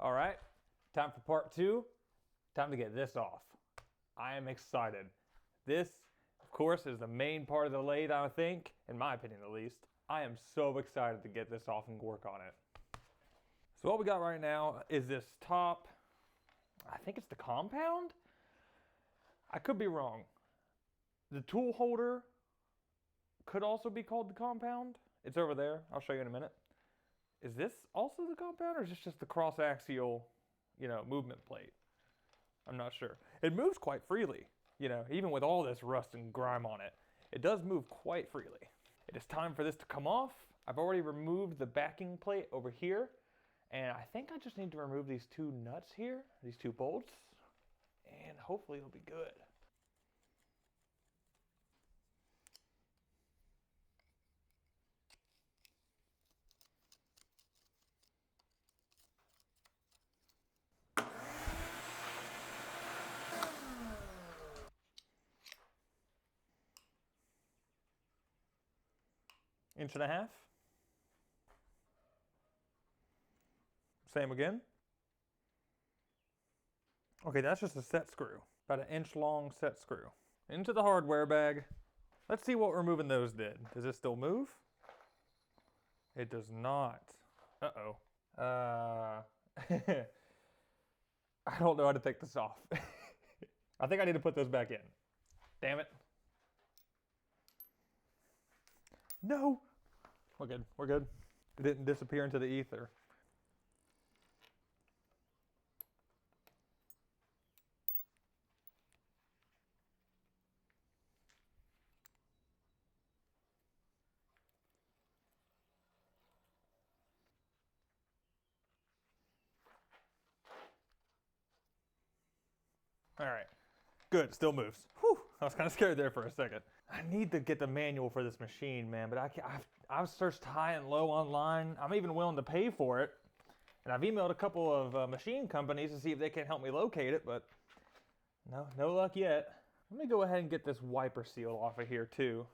All right, time for part 2. Time to get this off. I am excited. This, of course, is the main part of the lathe, I think, in my opinion at least. I am so excited to get this off and work on it. So what we got right now is this top, I think it's the compound? I could be wrong. The tool holder could also be called the compound. It's over there. I'll show you in a minute. Is this also the compound, or is this just the cross-axial, movement plate? I'm not sure. It moves quite freely, even with all this rust and grime on it. It does move quite freely. It is time for this to come off. I've already removed the backing plate over here, and I think I just need to remove these 2 nuts here, these 2 bolts, and hopefully it'll be good. Inch and a half. Same again. Okay, that's just a set screw. About an inch long set screw. Into the hardware bag. Let's see what removing those did. Does it still move? It does not. Uh-oh. I don't know how to take this off. I think I need to put those back in. Damn it. No! We're good, we're good. It didn't disappear into the ether. All right, good, still moves. Whew, I was kind of scared there for a second. I need to get the manual for this machine, man, but I've searched high and low online. I'm even willing to pay for it. And I've emailed a couple of machine companies to see if they can help me locate it, but no luck yet. Let me go ahead and get this wiper seal off of here too.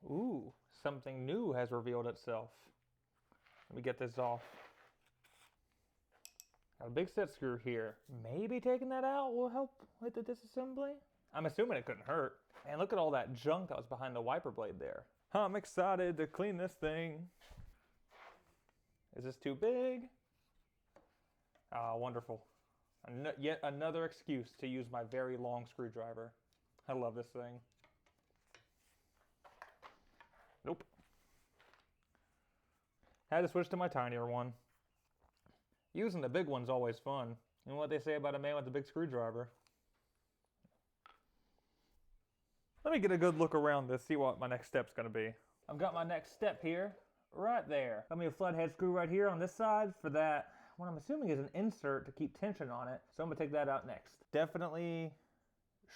Ooh, something new has revealed itself. Let me get this off. Got a big set screw here. Maybe taking that out will help with the disassembly? I'm assuming it couldn't hurt. Man, look at all that junk that was behind the wiper blade there. I'm excited to clean this thing. Is this too big? Ah, wonderful. Yet another excuse to use my very long screwdriver. I love this thing. Nope. Had to switch to my tinier one. Using the big one's always fun. You know what they say about a man with a big screwdriver? Let me get a good look around this, see what my next step's gonna be. I've got my next step here, right there. Got me a flathead screw right here on this side for that, what I'm assuming is an insert to keep tension on it. So I'm gonna take that out next. Definitely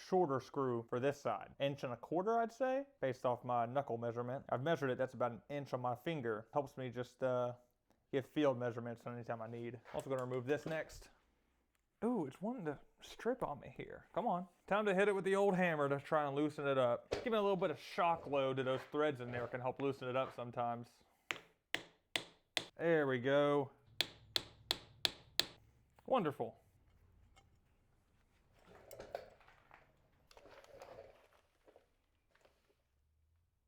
shorter screw for this side. 1.25 inches, I'd say, based off my knuckle measurement. I've measured it, that's about 1 inch on my finger. Helps me just give field measurements anytime I need. Also gonna remove this next. Ooh, it's wanting to strip on me here. Come on. Time to hit it with the old hammer to try and loosen it up. Giving a little bit of shock load to those threads in there can help loosen it up sometimes. There we go. Wonderful.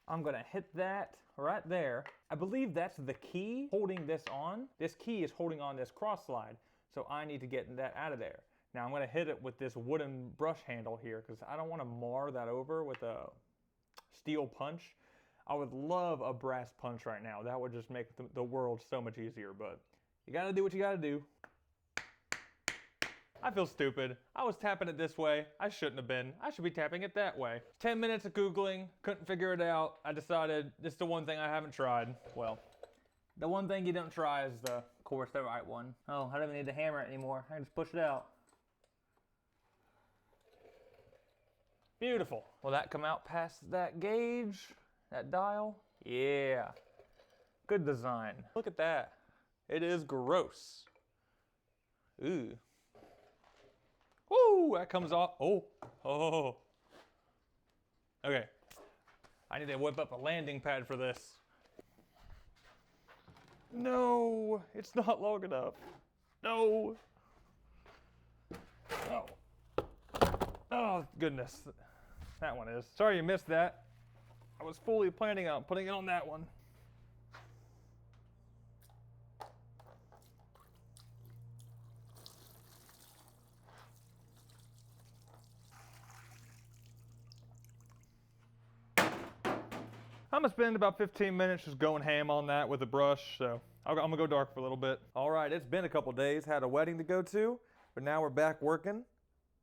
I'm gonna hit that right there. I believe that's the key holding this on. This key is holding on this cross slide, so I need to get that out of there. Now I'm gonna hit it with this wooden brush handle here because I don't wanna mar that over with a steel punch. I would love a brass punch right now. That would just make the world so much easier, but you gotta do what you gotta do. I feel stupid. I was tapping it this way. I shouldn't have been. I should be tapping it that way. 10 minutes of Googling, couldn't figure it out. I decided this is the one thing I haven't tried. Well, the one thing you don't try is, of course, the right one. Oh, I don't even need to hammer it anymore. I can just push it out. Beautiful. Will that come out past that gauge, that dial? Yeah. Good design. Look at that. It is gross. Ooh. Woo, that comes off. Oh, Okay, I need to whip up a landing pad for this. No, it's not long enough. No. Oh. Oh, goodness. That one is. Sorry you missed that. I was fully planning on putting it on that one. I'm gonna spend about 15 minutes just going ham on that with a brush, so I'm gonna go dark for a little bit. All right, it's been a couple days, had a wedding to go to, but now we're back working.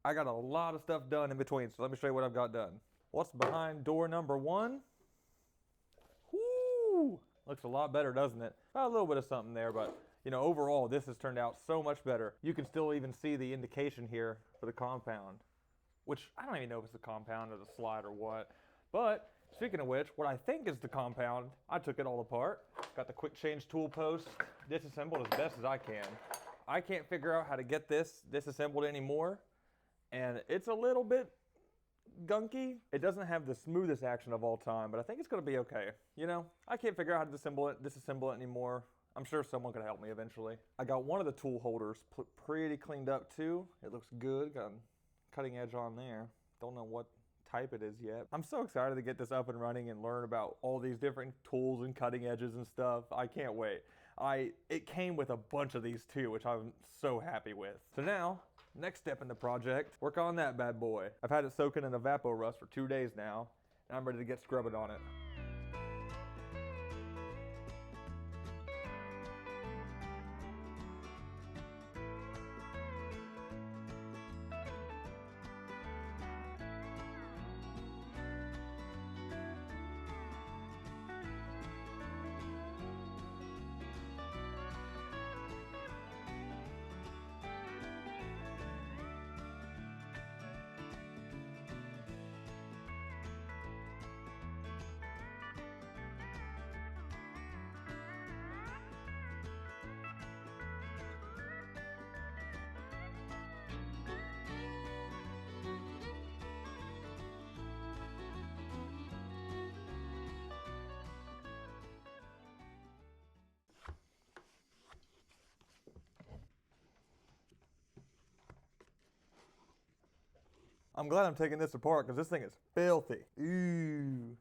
I got a lot of stuff done in between, so let me show you what I've got done. What's behind door number 1? Whoo! Looks a lot better, doesn't it? A little bit of something there, but you know, overall, this has turned out so much better. You can still even see the indication here for the compound, which I don't even know if it's the compound or the slide or what, but speaking of which, what I think is the compound, I took it all apart. Got the quick change tool post disassembled as best as I can. I can't figure out how to get this disassembled anymore, and it's a little bit gunky. It doesn't have the smoothest action of all time, but I think it's gonna be okay. You know, I can't figure out how to disassemble it anymore. I'm sure someone could help me eventually. I got one of the tool holders pretty cleaned up too. It looks good, got a cutting edge on there. Don't know what type it is yet. I'm so excited to get this up and running and learn about all these different tools and cutting edges and stuff. I can't wait. It came with a bunch of these too, which I'm so happy with. So now, next step in the project, work on that bad boy. I've had it soaking in Evaporust for 2 days now, and I'm ready to get scrubbing on it. I'm glad I'm taking this apart because this thing is filthy. Ooh.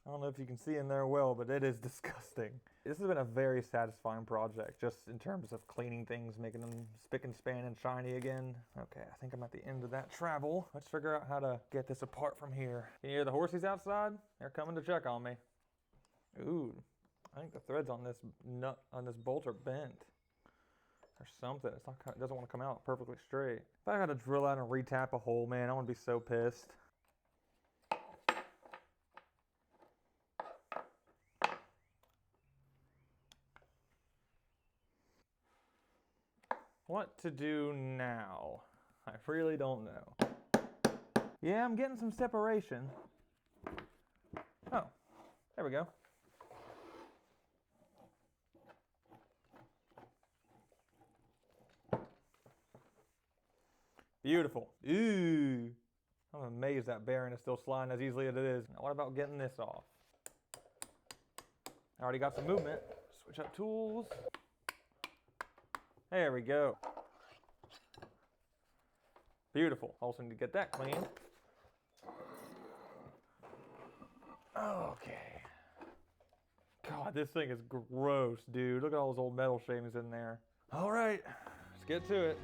I don't know if you can see in there well, but it is disgusting. This has been a very satisfying project, just in terms of cleaning things, making them spick and span and shiny again. Okay, I think I'm at the end of that travel. Let's figure out how to get this apart from here. Can you hear the horsies outside? They're coming to check on me. Ooh, I think the threads on this nut, on this bolt are bent. Or something. It's not, it doesn't want to come out perfectly straight. If I had to drill out and retap a hole, man, I would be so pissed. What to do now? I really don't know. Yeah, I'm getting some separation. Oh, there we go. Beautiful. Ooh. I'm amazed that bearing is still sliding as easily as it is. Now what about getting this off? I already got some movement. Switch up tools. There we go. Beautiful. Also need to get that cleaned. Okay. God, this thing is gross, dude. Look at all those old metal shavings in there. All right, let's get to it.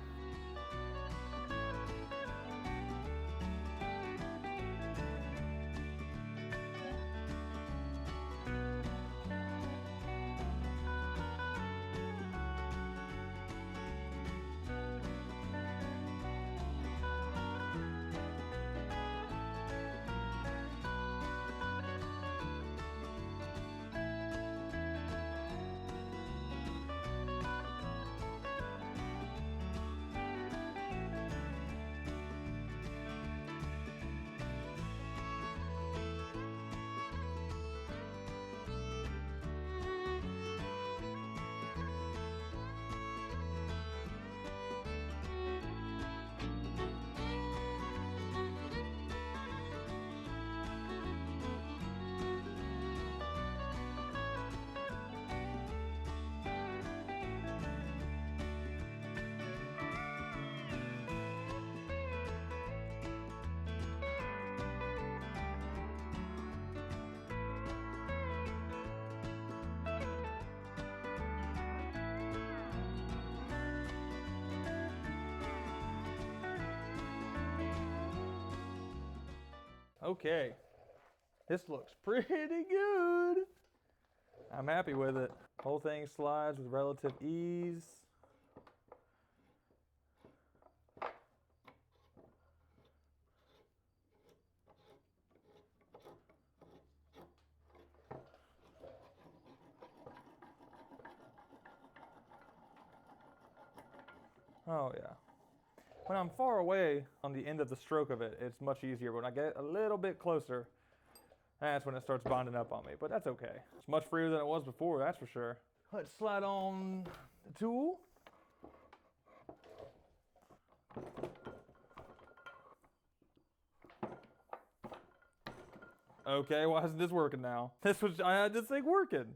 Okay, this looks pretty good. I'm happy with it. Whole thing slides with relative ease. Oh yeah. When I'm far away on the end of the stroke of it, it's much easier. When I get a little bit closer, that's when it starts bonding up on me, but that's okay. It's much freer than it was before, that's for sure. Let's slide on the tool. Okay, why isn't this working now? I had this thing working.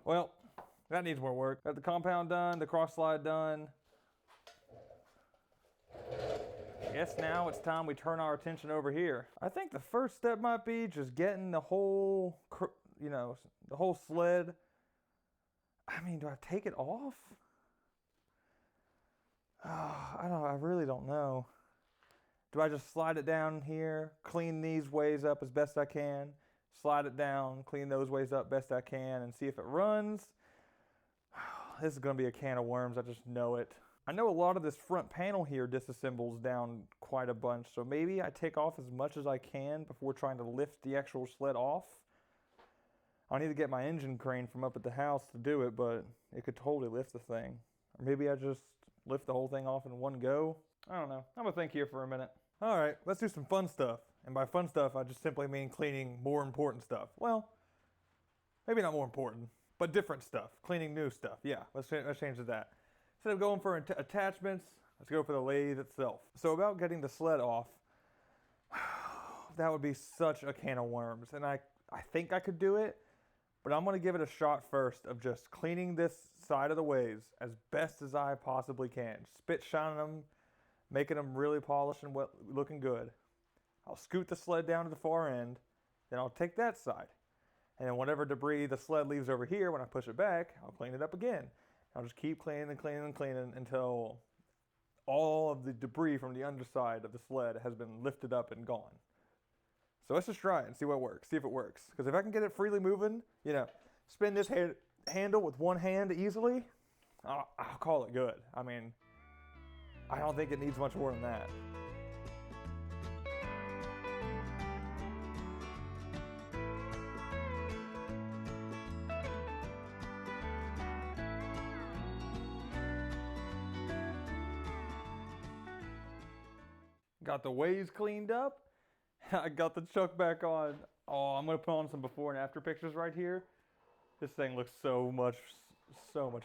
Well, that needs more work. Got the compound done, the cross slide done. I guess now it's time we turn our attention over here. I think the first step might be just getting the whole, the whole sled. I mean, do I take it off? I really don't know. Do I just slide it down here, clean these ways up as best I can, slide it down, clean those ways up best I can, and see if it runs? This is going to be a can of worms, I just know it. I know a lot of this front panel here disassembles down quite a bunch, so maybe I take off as much as I can before trying to lift the actual sled off. I need to get my engine crane from up at the house to do it, but it could totally lift the thing. Or maybe I just lift the whole thing off in one go. I don't know. I'm gonna think here for a minute. All right, let's do some fun stuff. And by fun stuff, I just simply mean cleaning more important stuff. Well, maybe not more important, but different stuff. Cleaning new stuff. Yeah, let's change to that. Instead of going for attachments, let's go for the lathe itself. So about getting the sled off, that would be such a can of worms. And I think I could do it, but I'm gonna give it a shot first of just cleaning this side of the ways as best as I possibly can. Spit shining them, making them really polished and looking good. I'll scoot the sled down to the far end, then I'll take that side. And then whatever debris the sled leaves over here, when I push it back, I'll clean it up again. I'll just keep cleaning and cleaning and cleaning until all of the debris from the underside of the sled has been lifted up and gone. So let's just try it and see what works, see if it works. Because if I can get it freely moving, spin this handle with one hand easily, I'll call it good. I mean, I don't think it needs much more than that. Got the ways cleaned up. I got the chuck back on. Oh, I'm gonna put on some before and after pictures right here. This thing looks so much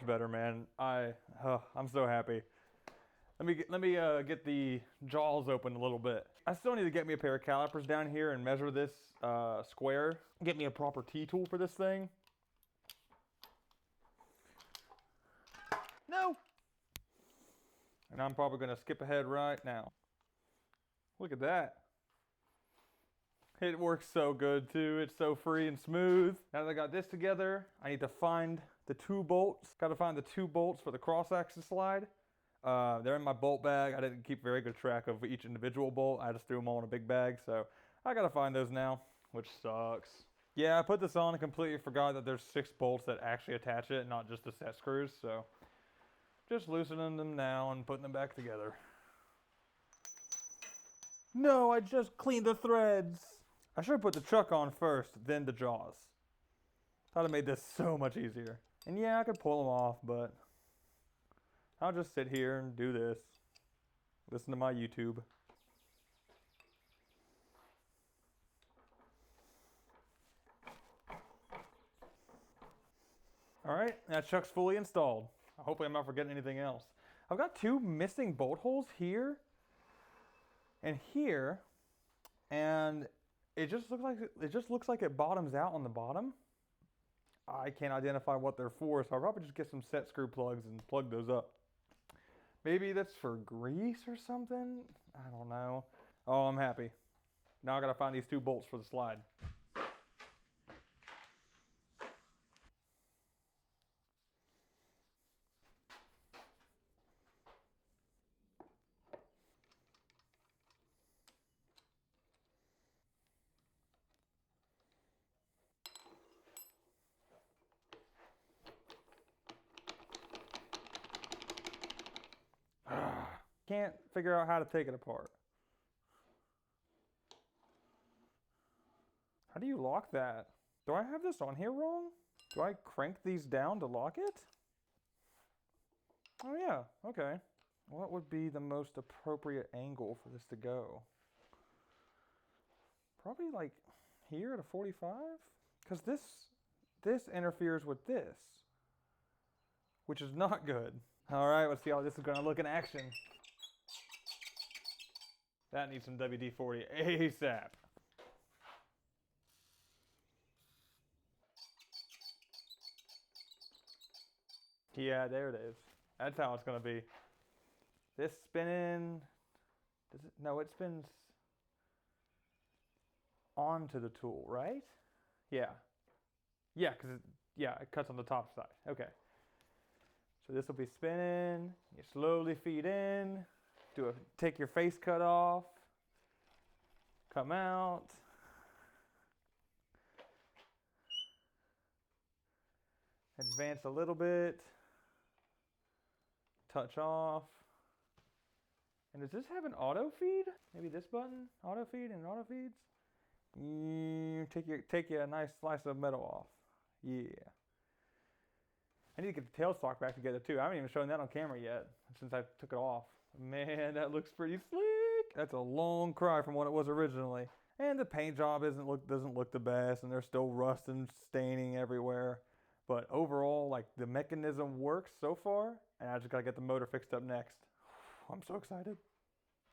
better, man. I'm so happy. Let me get the jaws open a little bit. I still need to get me a pair of calipers down here and measure this square. Get me a proper T-tool for this thing. No! And I'm probably gonna skip ahead right now. Look at that. It works so good too. It's so free and smooth. Now that I got this together, I need to find the two bolts. Got to find the two bolts for the cross-axis slide. They're in my bolt bag. I didn't keep very good track of each individual bolt. I just threw them all in a big bag, so I gotta find those now, which sucks. Yeah, I put this on and completely forgot that there's 6 bolts that actually attach it, not just the set screws, so just loosening them now and putting them back together. No, I just cleaned the threads. I should have put the chuck on first, then the jaws. Thought it made this so much easier. And yeah, I could pull them off, but I'll just sit here and do this. Listen to my YouTube. All right, that chuck's fully installed. Hopefully I'm not forgetting anything else. I've got 2 missing bolt holes here and here, and it just looks like it bottoms out on the bottom. I can't identify what they're for, so I'll probably just get some set screw plugs and plug those up. Maybe that's for grease or something? I don't know. Oh, I'm happy. Now I gotta find these 2 bolts for the slide. can't figure out how to take it apart. How do you lock that? Do I have this on here wrong? Do I crank these down to lock it? Oh yeah, okay. What would be the most appropriate angle for this to go? Probably like here at a 45? Because this interferes with this, which is not good. All right, let's see how this is gonna look in action. That needs some WD-40 ASAP. Yeah, there it is. That's how it's gonna be. This spinning, does it? No, it spins onto the tool, right? Yeah. Yeah, because it cuts on the top side. Okay. So this will be spinning. You slowly feed in. Take your face cut off. Come out. Advance a little bit. Touch off. And does this have an auto feed? Maybe this button, auto feed and auto feeds. Take you a nice slice of metal off. Yeah. I need to get the tailstock back together too. I haven't even shown that on camera yet since I took it off. Man, that looks pretty slick. That's a long cry from what it was originally. And the paint job doesn't look the best, and there's still rust and staining everywhere. But overall, like, the mechanism works so far, and I just gotta get the motor fixed up next. I'm so excited.